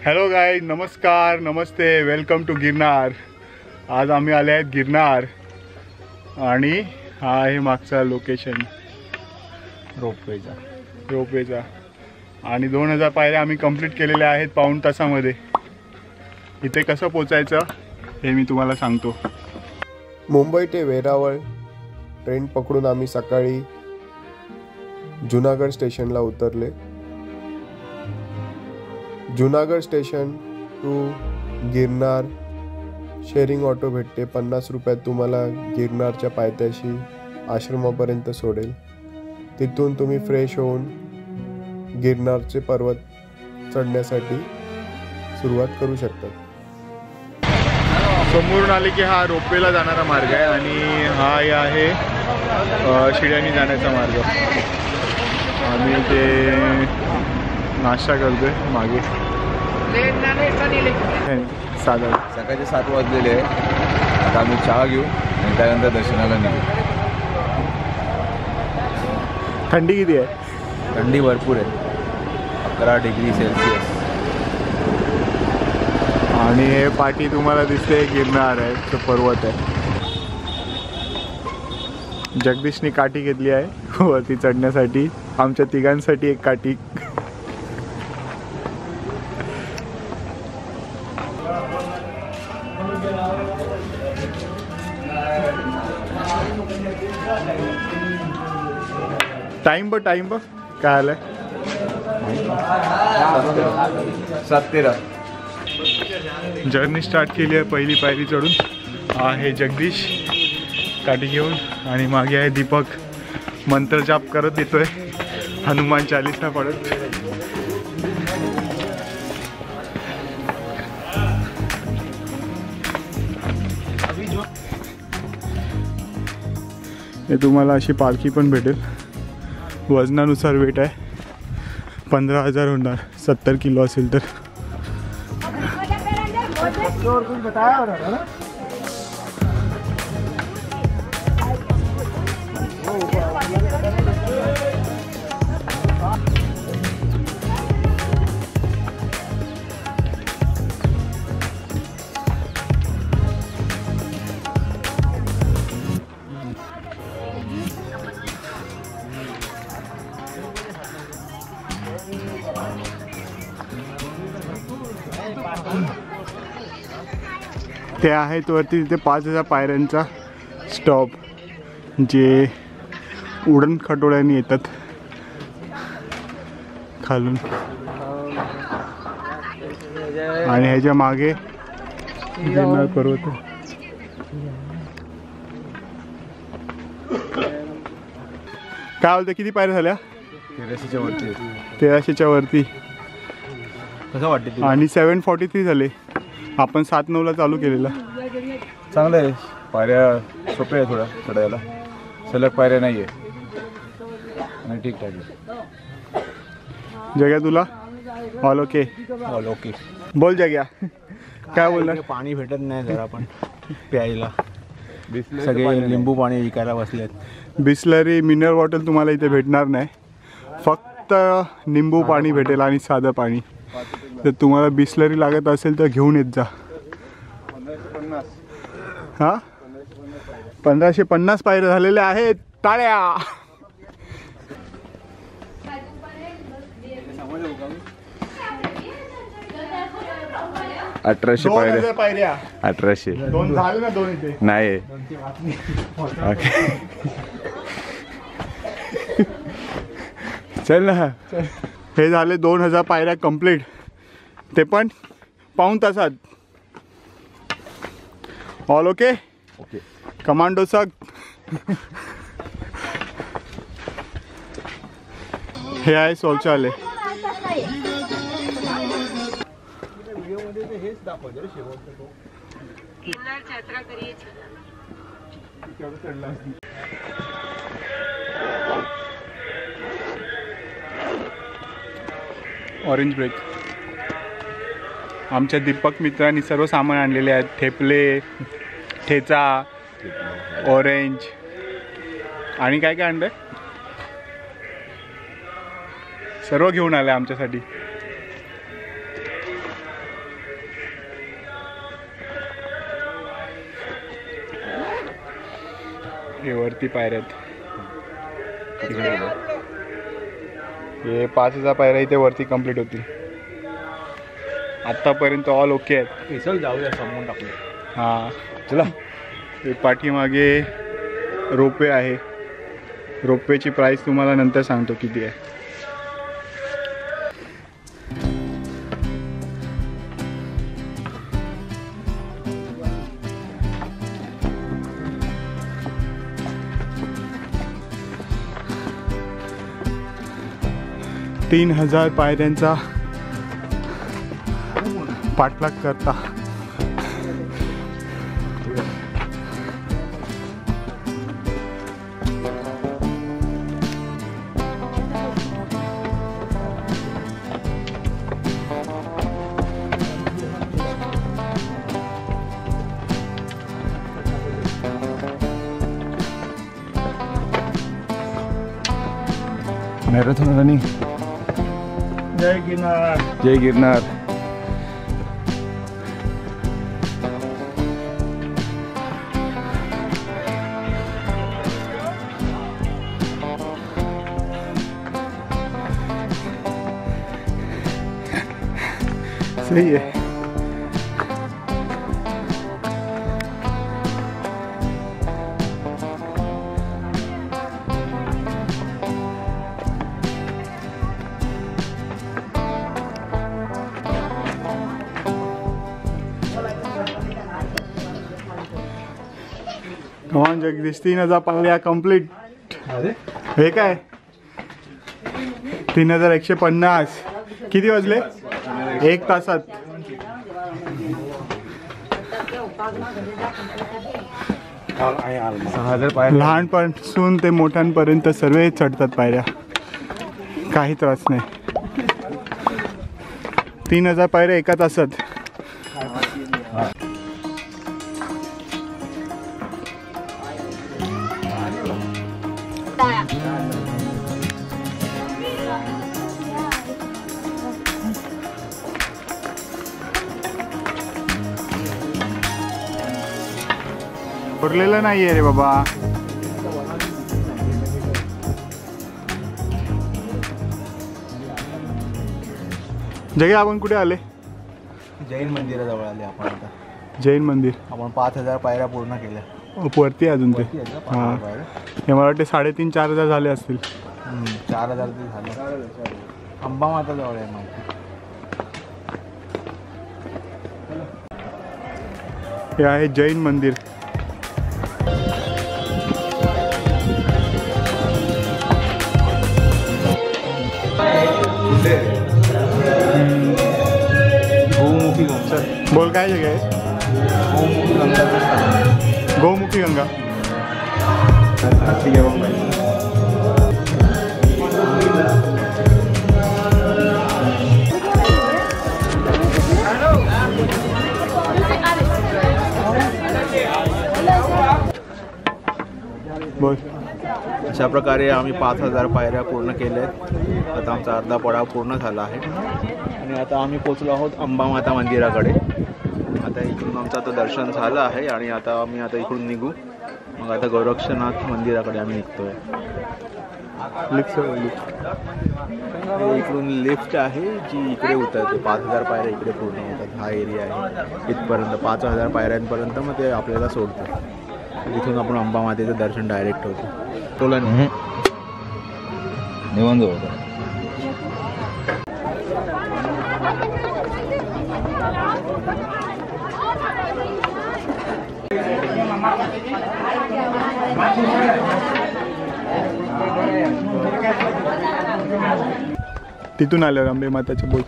Hello guys, नमस्कार, नमस्ते, welcome to Girnar. आज आम्ही आले आहेत गिरनार आणि हा आहे मागचा लोकेशन रोपवेचा आणि 2000 पायऱ्या आम्ही कंप्लीट केलेल्या आहेत पाऊण तासामध्ये। इथे कसं पोचायचं हे मी तुम्हाला सांगतो। मुंबई ते वेरावळ ट्रेन पकडून आम्ही सकाळी जुनागड स्टेशनला उतरले। Junagadh station to Girnar sharing auto भेटते। 50 रुपयात तुम्हाला गिरनारच्या पायथ्याशी आश्रमापर्यंत सोडेल। तिथून तुम्ही फ्रेश होऊन गिरनारचे पर्वत चढण्यासाठी सुरुवात करू शकता। समोरून आले की हा रोपवेला जाणारा मार्ग आहे आणि हा आहे शिड्याने जाण्याचा मार्ग। आम्ही ते नाश्ता करतोय मागे। सकाळचे 7 वाजलेले आहे। आता आम्ही चहा घेऊ आणि त्यानंतर दर्शनाला निघू। थंडी किती आहे? थंडी भरपूर आहे, 11 डिग्री सेल्सिअस। आणि हे पाठी तुम्हाला दिसते गिरनार आहे, तो पर्वत आहे। जगदीशने काठी घेतली आहे वरती चढण्यासाठी, आमच्या तिघांसाठी एक काठी। टाइम बघ काय आलंय? 7:13। जर्नी स्टार्ट केली आहे पहिली पायरी चढून। आहे जगदीश काठी घेऊन आणि मागे आहे दीपक मंत्र जाप करत येतोय, हनुमान चालीसा पडत। हे तुम्हाला अशी पालखी पण भेटेल, वजनानुसार वेट आहे। 15,000 होणार, 70 किलो असेल तर। ते आहेत वरती तिथे 5000 पायऱ्यांचा स्टॉप, जे उडण खटोळ्यांनी येतात खालून। आणि ह्याच्या मागे गिरनार पर्वत। काय बोलते, किती पायऱ्या झाल्या? 1300च्या वरती। 1300च्या वरती। कसं वाटते? आणि 743 झाले। आपण 7-9ला चालू केलेला। चांगलं आहे, पायऱ्या सोप्या आहे थोड्या चढायला, सलग पायऱ्या नाही आहे आणि ठीकठाक आहे। जग्या तुला ऑल ओके? All okay. बोल जग्या, काय बोलणार? पाणी भेटत नाही जरा पण प्यायला, सगळे लिंबू पाणी विकायला बसलेत। बिस्लरी मिनरल वॉटर तुम्हाला इथे भेटणार नाही, फक्त निंबू पाणी भेटेल आणि साधं पाणी। तर तुम्हाला बिस्लरी लागत असेल तर घेऊन येत जा। 1550 पायऱ्या झालेल्या आहेत, टाळ्या। 1800 2000 पायऱ्या। 1800 दोन झाले ना, दोन इथे नाही। चल ना। हे झाले 2000 पायऱ्या कंप्लीट, ते पण पाऊण तासात। All okay? ओके। कमांडो सग। हे आहे शौचालय। Orange break. आमच्या दीपक मित्रांनी सर्व सामान आणलेले आहेत, ठेपले, ठेचा, ऑरेंज आणि काय काय आणलंय, सर्व घेऊन आले आमच्यासाठी। हे वरती पायऱ्यात हे 5000 पायऱ्या इथे वरती कंप्लीट होतील. आत्तापर्यंत ऑल ओके आहेत. चल जाऊया सांगून टाकलं. हां चला. हे पाठीमागे रोपवे आहे. रोपवेची प्राईस तुम्हाला नंतर सांगतो किती आहे. तीन 3000 पायऱ्यांचा पाठलाग करता मॅरेथॉन रनिंग. जय गिरनार. जय गिरनार. सही है. कमान जगदीश 3000 पायऱ्या कंप्लीट. हे काय 3150. किती वाजले? 1 तासात. लहानपासून ते मोठ्यांपर्यंत सर्व चढतात पायऱ्या. काही त्रास नाही. 3000 पायऱ्या एका तासात. उरलेलं नाहीये रे बाबा. जगे आपण कुठे आले? जैन मंदिराजवळ आले आपण आता. जैन मंदिर. आपण 5000 पायऱ्या पूर्ण केल्या. वरती अजून ते. हां हे मला वाटते 3500-4000 झाले असतील. 4000 ते झाले. अंबा माता जवळ आहे माहिती. हे आहे जैन मंदिर. गोमुखी गंगा. बोल काय जगह आहे? गोमुखी गंगा. ठीक आहे बघ. बोल. अशा प्रकारे आम्ही 5000 पायऱ्या पूर्ण केल्यात. आता आमचा अर्धा पडाव पूर्ण झाला आहे आणि आता आम्ही पोचलो आहोत अंबामाता मंदिराकडे. आता इकडून आमचं आता दर्शन झालं आहे आणि आता आम्ही आता इकडून निघू. मग आता गोरक्षनाथ मंदिराकडे आम्ही निघतोय. इकडून लिफ्ट आहे जी इकडे उतरते. 5000 पायऱ्या इकडे पूर्ण होतात. हा एरिया आहे इथपर्यंत. 5000 पायऱ्यांपर्यंत मग ते आपल्याला सोडतं. इथून आपण अंबामातेचं दर्शन डायरेक्ट होतं. टोला निवांत होतं. तिथून आल्यावर अंबे माताचे बोल.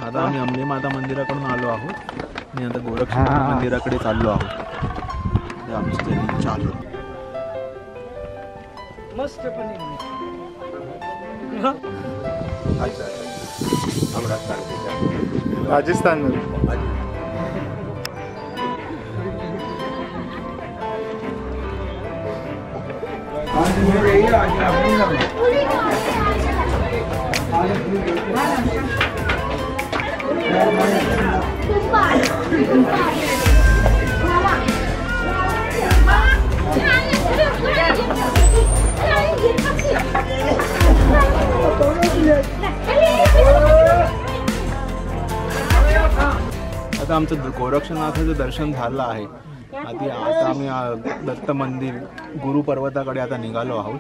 आता आम्ही अंबे माता मंदिराकडून आलो आहोत आणि आता गोरक्षनाथ मंदिराकडे चाललो आहोत. आमची ट्रेनिंग चालू. राजस्थान मध्ये. आता आमचं गोरक्षनाथाचं दर्शन झालं आहे. आता आम्ही दत्त मंदिर गुरु पर्वताकडे आता निघालो आहोत.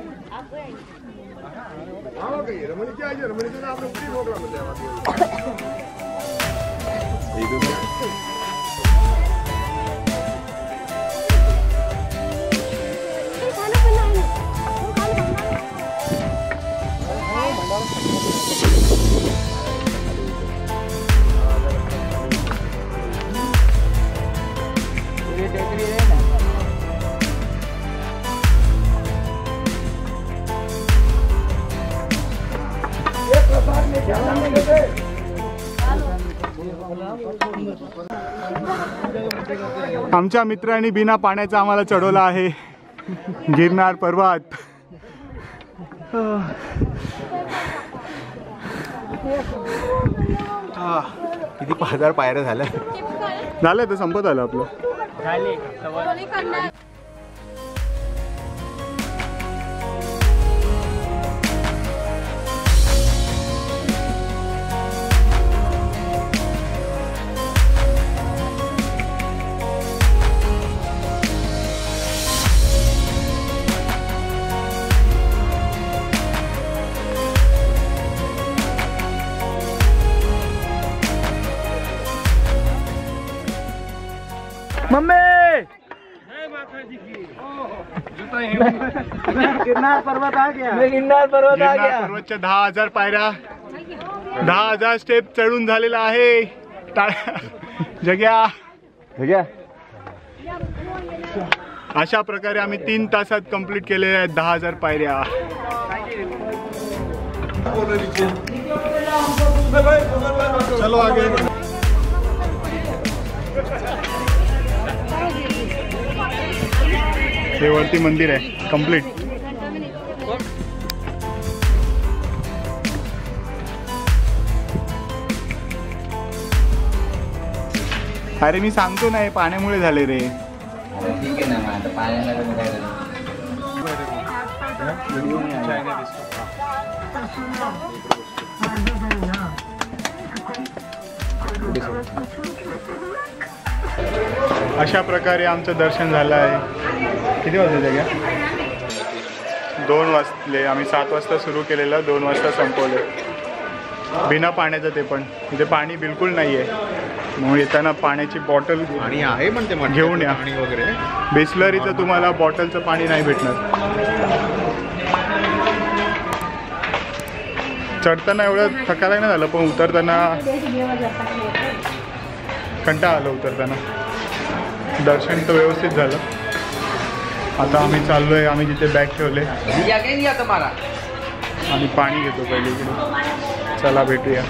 आमच्या मित्रांनी बिना पाण्याचा आम्हाला चढवला आहे गिरनार पर्वत. किती 5000 पायऱ्या झाल्या. झालं तर संपत आलं आपलं. गिरनार पर्वत आ गया. पर्वतच्या 10,000 पायऱ्या 10,000 स्टेप चढून झालेला आहे. जग्या अशा प्रकारे आम्ही 3 तासात कंप्लीट केलेल्या आहेत 10,000 पायऱ्या. चलो आगे. हे वरती मंदिर आहे कंप्लीट. अरे मी सांगतो ना, हे पाण्यामुळे झाले रे. ठीक आहे ना, मग आता पाण्याला काय झालं. अशा प्रकारे आमचं दर्शन झालं आहे. किती वाजले जग्या? 2 वाजले. आम्ही 7 वाजता सुरू केलेलं, 2 वाजता संपवले. बिना पाण्याचं, ते पण म्हणजे पाणी बिलकुल नाही आहे. मग येताना पाण्याची बॉटल आणि आहे म्हणते घेऊन या. पाणी वगैरे बिस्लरीचं तुम्हाला बॉटलचं पाणी नाही भेटणार. चढताना एवढं थकायला नाही झालं, पण उतरताना कंटाळा आलं. उतरताना दर्शन तर व्यवस्थित झालं. आता आम्ही चाललोय, आम्ही जिथे बॅग ठेवले आणि पाणी घेतो पहिले इकडे. चला भेटूया.